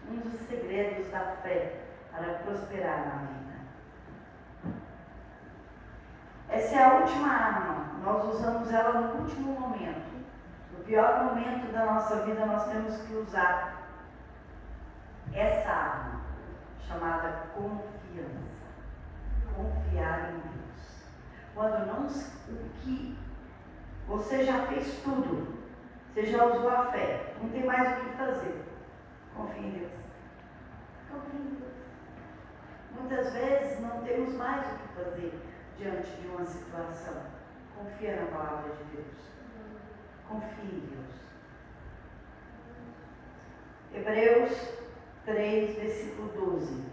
um dos segredos da fé para prosperar na vida. Essa é a última arma, nós usamos ela no último momento. No pior momento da nossa vida, nós temos que usar essa arma, chamada confiança. Confiar em Deus. Quando não, o que você já fez tudo, você já usou a fé, não tem mais o que fazer. Confie em Deus. Confie em Deus. Muitas vezes não temos mais o que fazer diante de uma situação. Confia na palavra de Deus. Confie em Deus. Hebreus 3, versículo 12.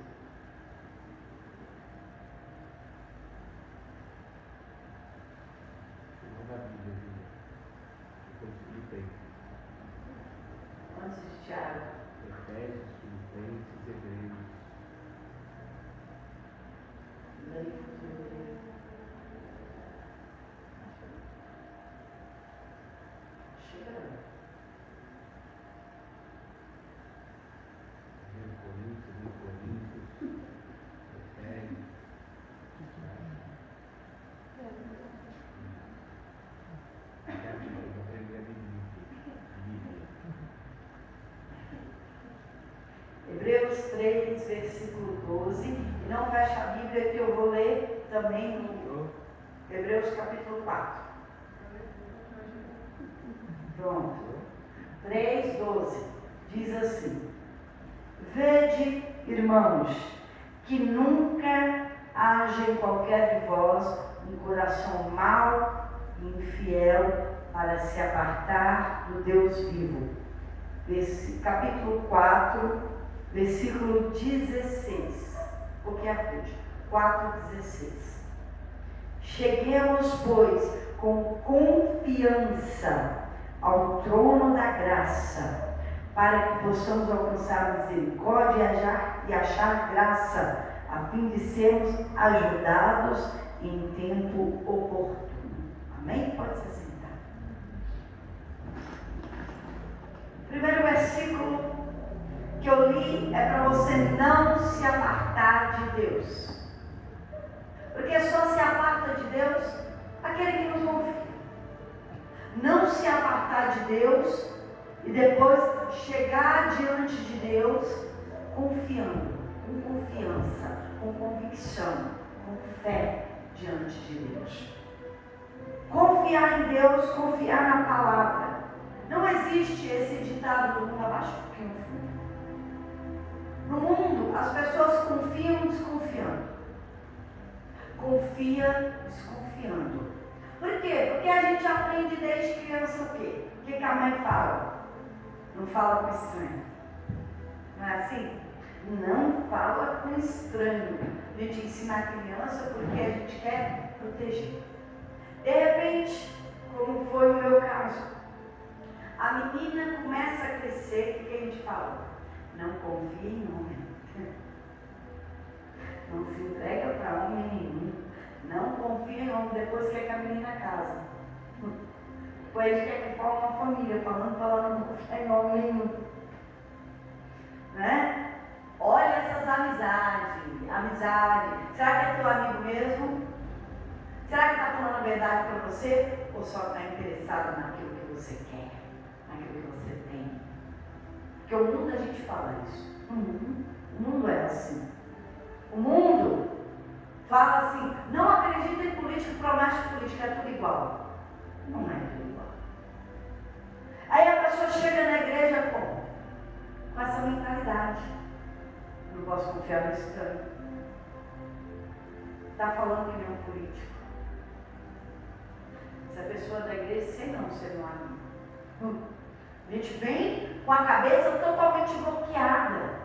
Antes de Tiago. Efésios, Filipenses, Hebreus. Hebreus 3, versículo 12. E não fecha a Bíblia que eu vou ler também no Hebreus capítulo 4. Pronto. 3, 12. Diz assim: Vede, irmãos, que nunca haja em qualquer de vós um coração mau e infiel para se apartar do Deus vivo. Capítulo 4, versículo 16. Porque é 4:16. Cheguemos, pois, com confiança ao trono da graça, para que possamos alcançar misericórdia e achar graça, a fim de sermos ajudados em tempo oportuno. Amém? Pode se sentar. O primeiro versículo que eu li é para você não se apartar de Deus. Porque só se aparta de Deus aquele que não confia. Não se apartar de Deus e depois chegar diante de Deus confiando, com confiança, com convicção, com fé diante de Deus. Confiar em Deus, confiar na palavra. Não existe esse ditado do mundo abaixo um pouquinho fundo. No mundo, as pessoas confiam desconfiando. Confia desconfiando. Por quê? Porque a gente aprende desde criança o quê? O que a mãe fala? Não fala com estranho. Não é assim? Não fala com estranho. A gente ensina a criança porque a gente quer proteger. De repente, como foi o meu caso, a menina começa a crescer, o que a gente fala? Não confie em homem. Não se entrega para homem nenhum. Não confia em homem depois que a menina casa. Depois a gente quer que forme uma família, falando não confia em homem nenhum. Né? Olha essas amizade. Será que é teu amigo mesmo? Será que está falando a verdade para você? Ou só está interessado naquilo que você quer? Naquilo que você tem? Porque o mundo a gente fala isso. O mundo é assim. O mundo fala assim, não acredita em política, promete política, é tudo igual. Não é tudo igual. Aí a pessoa chega na igreja como? Com essa mentalidade. Não posso confiar no estranho. Está falando que nem um político. Se a pessoa da igreja, sei não ser um amigo. A gente vem com a cabeça totalmente bloqueada,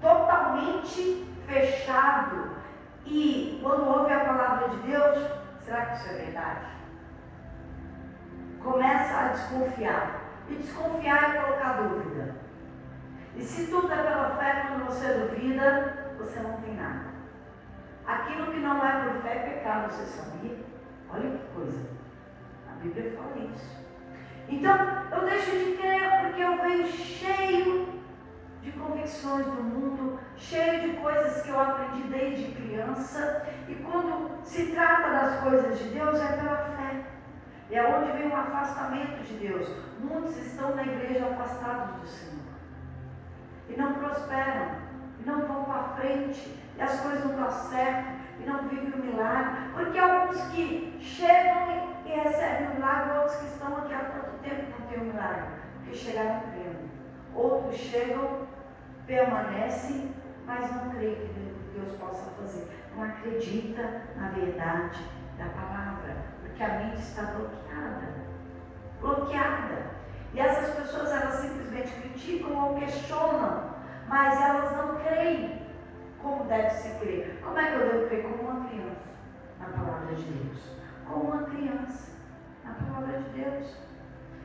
totalmente fechado. E quando ouve a palavra de Deus, será que isso é verdade? Começa a desconfiar. E desconfiar é colocar dúvida. E se tudo é pela fé, quando você duvida, você não tem nada. Aquilo que não é por fé é pecado, você sabia? Olha que coisa. A Bíblia fala isso. Então, eu deixo de crer porque eu venho cheio convicções do mundo, cheio de coisas que eu aprendi desde criança. E quando se trata das coisas de Deus, é pela fé. É onde vem o afastamento de Deus. Muitos estão na igreja afastados do Senhor. E não prosperam. E não vão para frente. E as coisas não dão certo. E não vivem o milagre. Porque alguns que chegam e recebem o milagre, outros que estão aqui há tanto tempo não têm o milagre. Porque chegaram crendo. Outros chegam, permanecem, mas não creem que Deus possa fazer. Não acredita na verdade da palavra. Porque a mente está bloqueada. Bloqueada. E essas pessoas, elas simplesmente criticam ou questionam, mas elas não creem como deve se crer. Como é que eu devo crer? Como uma criança na palavra de Deus. Como uma criança na palavra de Deus.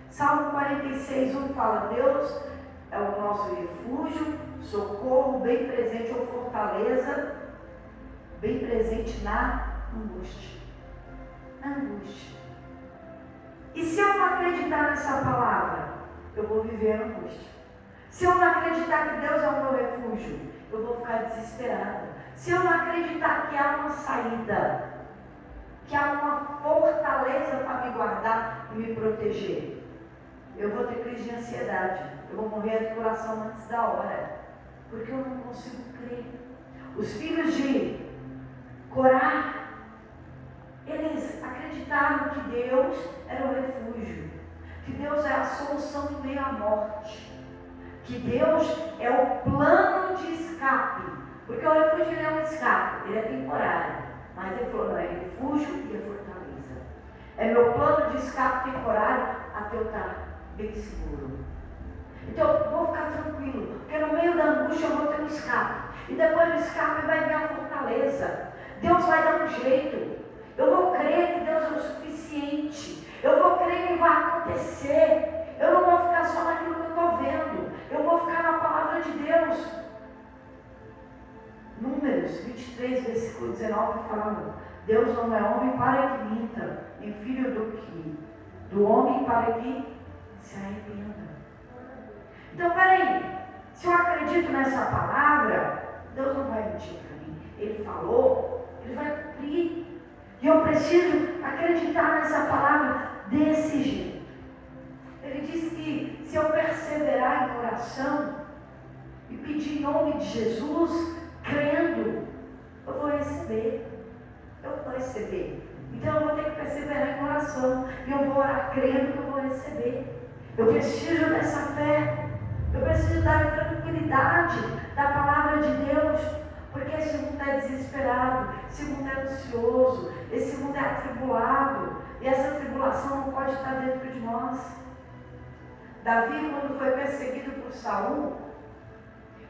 Salmo 46:1 fala: Deus é o nosso refúgio, socorro, bem presente, ou fortaleza, bem presente na angústia. Na angústia. E se eu não acreditar nessa palavra, eu vou viver a angústia. Se eu não acreditar que Deus é o meu refúgio, eu vou ficar desesperada. Se eu não acreditar que há uma saída, que há uma fortaleza para me guardar e me proteger, eu vou ter crise de ansiedade. Eu vou morrer de coração antes da hora, porque eu não consigo crer. Os filhos de Corá, eles acreditaram que Deus era o refúgio, que Deus é a solução em meio à morte, que Deus é o plano de escape, porque o refúgio não é um escape, ele é temporário, mas ele falou: não, é refúgio e é fortaleza, é meu plano de escape temporário até eu estar bem seguro. Então eu vou ficar tranquilo, porque no meio da angústia eu vou ter um escape, e depois do escape vai vir a fortaleza. Deus vai dar um jeito. Eu vou crer que Deus é o suficiente. Eu vou crer que vai acontecer. Eu não vou ficar só naquilo que eu estou vendo. Eu vou ficar na palavra de Deus. Números 23, versículo 19 fala: Deus não é homem para que minta, nem filho do homem para que se arrependa. Então, peraí. Se eu acredito nessa palavra, Deus não vai mentir para mim. Ele falou, Ele vai cumprir. E eu preciso acreditar nessa palavra desse jeito. Ele diz que se eu perseverar em oração e pedir em nome de Jesus, crendo, eu vou receber. Eu vou receber. Então eu vou ter que perseverar em oração. E eu vou orar crendo que eu vou receber. Eu preciso dessa fé. Eu preciso da tranquilidade da palavra de Deus. Porque esse mundo é desesperado, esse mundo é ansioso, esse mundo é atribulado, e essa tribulação não pode estar dentro de nós. Davi, quando foi perseguido por Saul,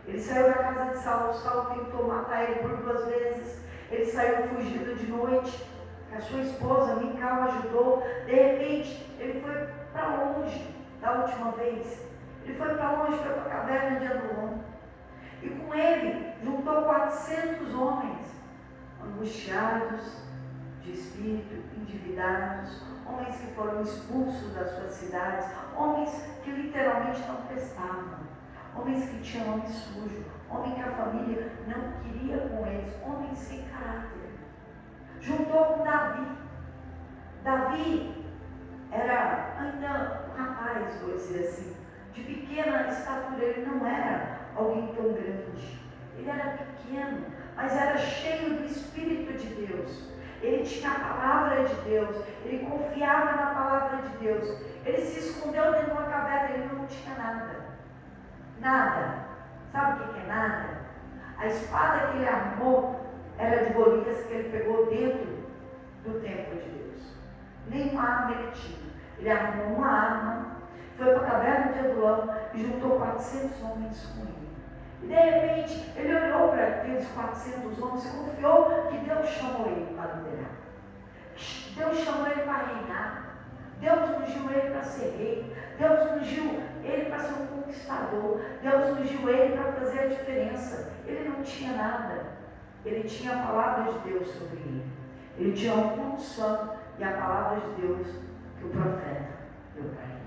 ele saiu da casa de Saul. Saul tentou matar ele por 2 vezes. Ele saiu fugido de noite, a sua esposa Mical ajudou. De repente, ele foi para longe da última vez. Ele foi para longe, foi para a caverna de Adulão. E com ele juntou 400 homens, angustiados, de espírito, endividados, homens que foram expulsos das suas cidades, homens que literalmente não prestavam, homens que tinham nome sujo, homens que a família não queria com eles, homens sem caráter. Juntou com Davi. Davi era ainda um rapaz, vou dizer assim, de pequena estatura. Ele não era alguém tão grande, ele era pequeno, mas era cheio do Espírito de Deus. Ele tinha a palavra de Deus, ele confiava na palavra de Deus. Ele se escondeu dentro de uma caverna, ele não tinha nada. Nada. Sabe o que é nada? A espada que ele armou era de Golias, que ele pegou dentro do templo de Deus. Nenhuma arma ele tinha. Ele armou uma arma, foi para a caverna de Adulão e juntou 400 homens com ele. E de repente, ele olhou para aqueles 400 homens e confiou que Deus chamou ele para liderar. Deus chamou ele para reinar. Deus ungiu ele para ser rei. Deus ungiu ele para ser um conquistador. Deus ungiu ele para fazer a diferença. Ele não tinha nada. Ele tinha a palavra de Deus sobre ele. Ele tinha a unção e a palavra de Deus que o profeta deu para ele.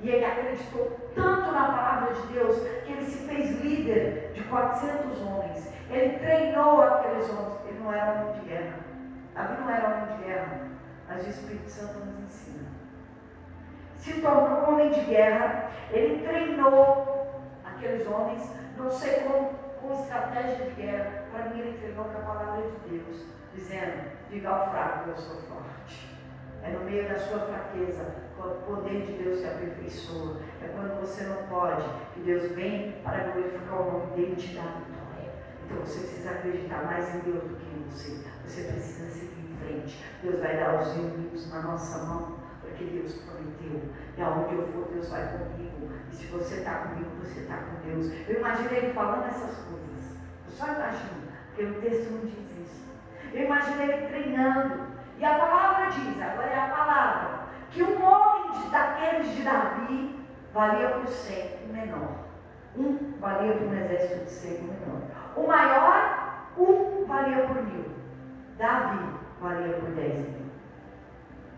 E ele acreditou tanto na palavra de Deus que ele se fez líder de 400 homens. Ele treinou aqueles homens. Ele não era homem de guerra. Davi não era homem de guerra, mas o Espírito Santo nos ensina. Se tornou um homem de guerra. Ele treinou aqueles homens, não sei como, com estratégia de guerra. Para mim ele treinou com a palavra de Deus, dizendo: diga ao fraco, eu sou forte. É no meio da sua fraqueza que o poder de Deus se aperfeiçoa. É quando você não pode, que Deus vem para glorificar o nome dele e te dar a vitória. Então você precisa acreditar mais em Deus do que em você. Você precisa seguir em frente. Deus vai dar os inimigos na nossa mão, porque Deus prometeu. E aonde eu for, Deus vai comigo. E se você está comigo, você está com Deus. Eu imaginei ele falando essas coisas. Eu só imagino, porque o texto não diz isso. Eu imaginei ele treinando. E a palavra diz, agora é a palavra, que um homem daqueles de Davi valia por 100 o menor. Um valia por um exército de 100 o menor. O maior, um valia por 1000. Davi valia por 10.000.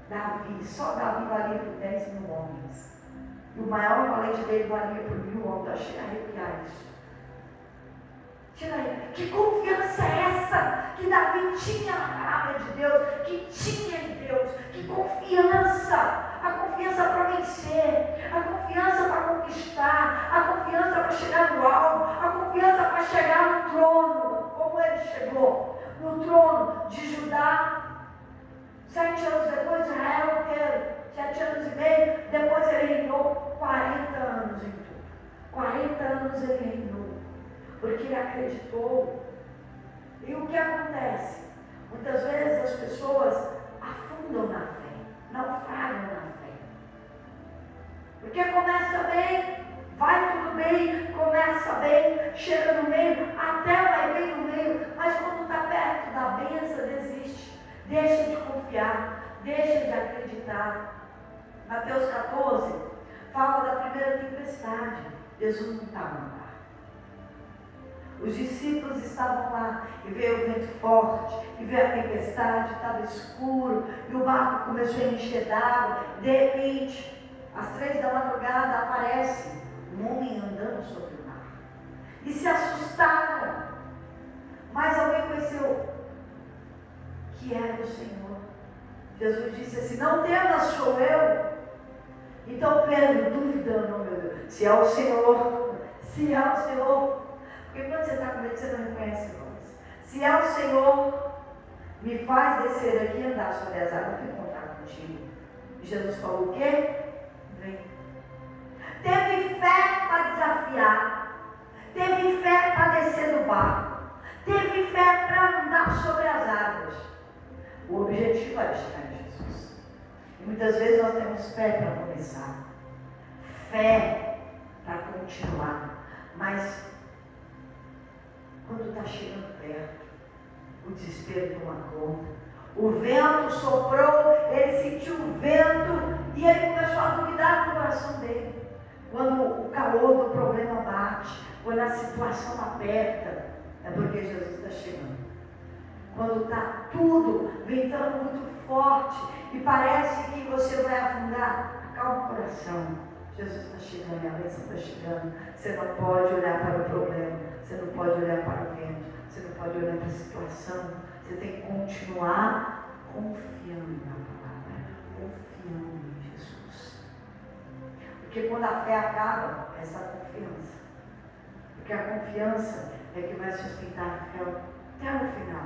Davi, só Davi valia por 10.000 homens. E o maior valente dele valia por 1000 homens. Eu achei arrepiar isso. Tira aí. Que confiança é essa que Davi tinha na palavra de Deus, que tinha em Deus? Que confiança! A confiança para vencer, a confiança para conquistar, a confiança para chegar no alvo, a confiança para chegar no trono, como ele chegou no trono de Judá. 7 anos depois, Israel inteiro, 7 anos e meio, depois ele reinou 40 anos em tudo. 40 anos ele reinou. Porque ele acreditou. E o que acontece? Muitas vezes as pessoas afundam na fé, naufragam na fé. Porque começa bem, vai tudo bem, começa bem, chega no meio, até vai bem no meio, mas quando está perto da bênção, desiste, deixa de confiar, deixa de acreditar. Mateus 14 fala da primeira tempestade. Jesus não estava no barco. Os discípulos estavam lá e veio o vento forte, e veio a tempestade, estava escuro, e o barco começou a encher d'água. De repente, às 3 da madrugada, aparece um homem andando sobre o mar. E se assustaram. Mas alguém conheceu que era o Senhor. Jesus disse assim: não temas, sou eu. Então Pedro, duvidando, meu Deus, se é o Senhor, se é o Senhor. Porque quando você está com medo, você não reconhece a voz. Se é o Senhor, me faz descer aqui e andar sobre as águas, eu vou contar contigo. E Jesus falou o quê? Vem. Teve fé para desafiar. Teve fé para descer do barco. Teve fé para andar sobre as águas. O objetivo era chegar em Jesus. E muitas vezes nós temos fé para começar. Fé para continuar. Mas quando está chegando perto, o desespero toma conta. O vento soprou, ele sentiu o vento e ele começou a duvidar no coração dele. Quando o calor do problema bate, quando a situação aperta, é porque Jesus está chegando. Quando está tudo ventando muito forte e parece que você vai afundar, acalma o coração. Jesus está chegando, a bênção está chegando. Você não pode olhar para o problema, você não pode olhar para o vento, você não pode olhar para a situação. Você tem que continuar confiando na palavra, confiando em Jesus. Porque quando a fé acaba, essa confiança. Porque a confiança é que vai sustentar a fé até o final.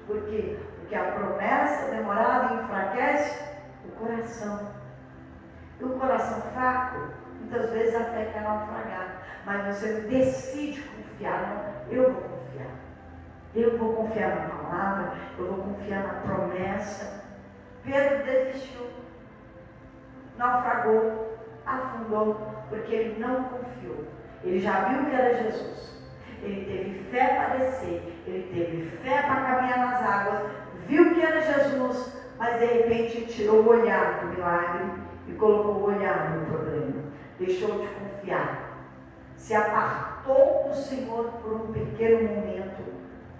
Por quê? Porque a promessa demorada enfraquece o coração. E o coração fraco, muitas vezes a fé quer naufragar. Mas você decide confiar. Não, eu vou confiar. Eu vou confiar na palavra. Eu vou confiar na promessa. Pedro desistiu. Naufragou. Afundou. Porque ele não confiou. Ele já viu que era Jesus. Ele teve fé para descer. Ele teve fé para caminhar nas águas. Viu que era Jesus. Mas de repente tirou o olhar do milagre e colocou o olhar no problema. Deixou de confiar. Se apartou do Senhor por um pequeno momento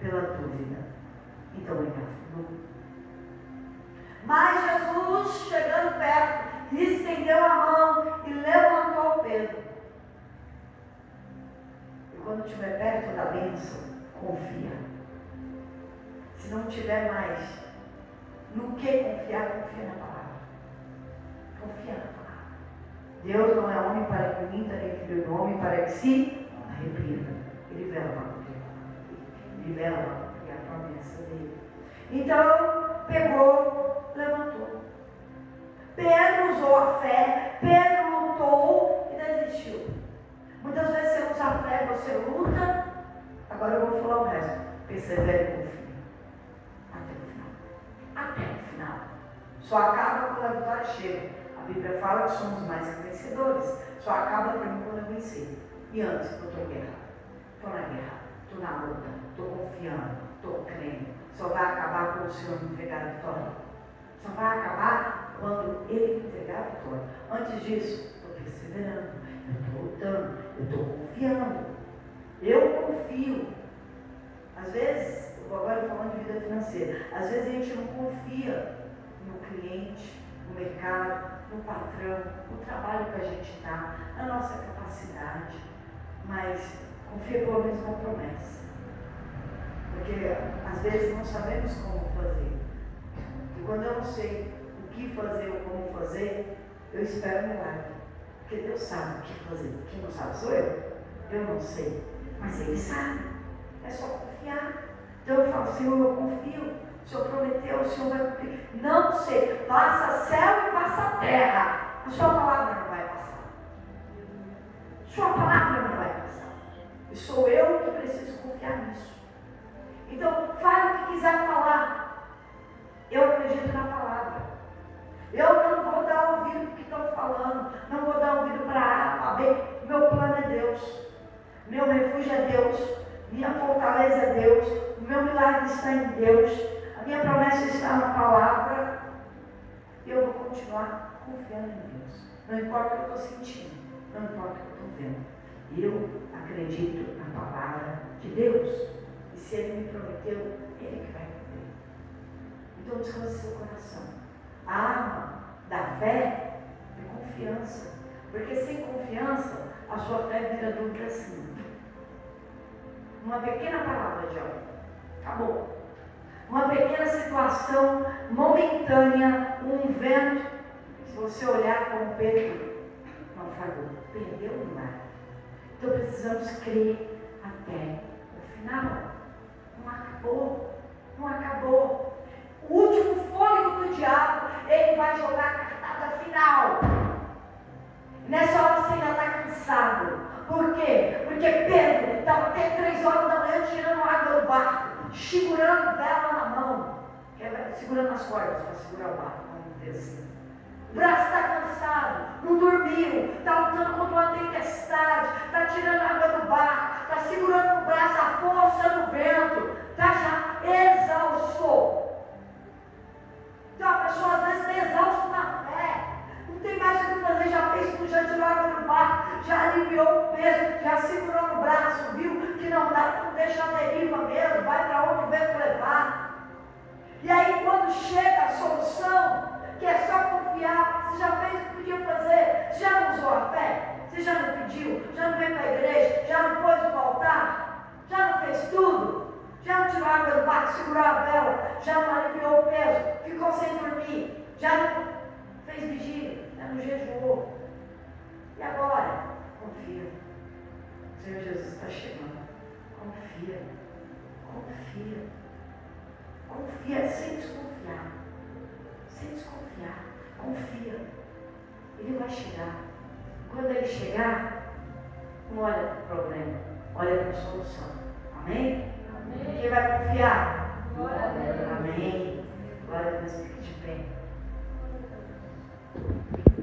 pela dúvida. Então ele afundou. Mas Jesus, chegando perto, estendeu a mão e levantou Pedro. E quando estiver perto da bênção, confia. Se não tiver mais no que confiar, confia na palavra. Confia na palavra. Deus não é homem para que minta, nem filho do homem para que se arrependa. Ele vela para cumprir. Ele vela para cumprir a promessa dele. Então, pegou, levantou. Pedro usou a fé, Pedro lutou e desistiu. Muitas vezes você usa a fé, você luta. Agora eu vou falar o resto. Persevere e confia. Até o final. Até o final. Só acaba quando a vitória chega. A Bíblia fala que somos mais que vencedores. Só acaba para mim quando eu vencer. E antes, eu estou em guerra. Estou na guerra. Estou na luta. Estou confiando. Estou crendo. Só vai acabar quando o Senhor me entregar a vitória. Só vai acabar quando Ele me entregar a vitória. Antes disso, estou perseverando. Eu estou lutando. Eu estou confiando. Eu confio. Às vezes, eu vou agora falando de vida financeira. Às vezes a gente não confia no cliente, no mercado, no patrão, no trabalho que a gente está, na nossa capacidade, mas confia pelo menos na promessa. Porque às vezes não sabemos como fazer. E quando eu não sei o que fazer ou como fazer, eu espero um milagre. Porque Deus sabe o que fazer. Quem não sabe sou eu. Eu não sei. Mas Ele sabe. É só confiar. Então eu falo, Senhor, eu confio. O Senhor prometeu, o Senhor vai cumprir. Não sei, passa céu e passa terra. A sua palavra não vai passar. Sua palavra não vai passar. E sou eu que preciso confiar nisso. Então, fale o que quiser falar. Eu acredito na palavra. Eu não vou dar ouvido para o que estão falando. Não vou dar ouvido para A, para B. Meu plano é Deus. Meu refúgio é Deus. Minha fortaleza é Deus. O meu milagre está em Deus. A minha promessa está na palavra. E eu vou continuar confiando em Deus. Não importa o que eu estou sentindo. Não importa o que eu estou vendo. Eu acredito na palavra de Deus. E se Ele me prometeu, Ele que vai cumprir. Então descanse seu coração. A arma da fé é confiança. Porque sem confiança, a sua fé vira dúvida sim. Uma pequena palavra de alguém. Acabou. Uma pequena situação momentânea, um vento. Se você olhar como Pedro, naufragou, perdeu o mar. Então precisamos crer até o final. Não acabou. Não acabou. O último fôlego do diabo, ele vai jogar a cartada final. Nessa hora você ainda está cansado. Por quê? Porque Pedro estava até 3 horas da manhã tirando água do barco, segurando vela na mão, segurando as cordas para segurar o barco, vamos dizer assim. O braço está cansado, não dormiu, está lutando contra uma tempestade, está tirando água do barco, está segurando o braço, a força do vento, está já exausto. Então a pessoa às vezes está exausta na fé, não tem mais o que fazer, já fez tudo, já tirou água do barco, já aliviou o peso, já segurou no braço, viu que não dá, não deixa a deriva mesmo, vai para onde o vento levar. E aí quando chega a solução, que é só confiar, você já fez o que podia fazer, você já não usou a fé, você já não pediu, já não veio para a igreja, já não pôs no altar, já não fez tudo, já não tirou água do barco, segurou a vela, já não aliviou o peso, ficou sem dormir, já não fez vigília, já não jejuou. E agora? Confia. O Senhor Jesus está chegando. Confia. Confia. Confia sem desconfiar. Sem desconfiar. Confia. Ele vai chegar. Quando ele chegar, não olha para o problema, olha para a solução. Amém? Amém. Quem vai confiar? Glória a Deus. Amém. Glória a Deus, fique de pé.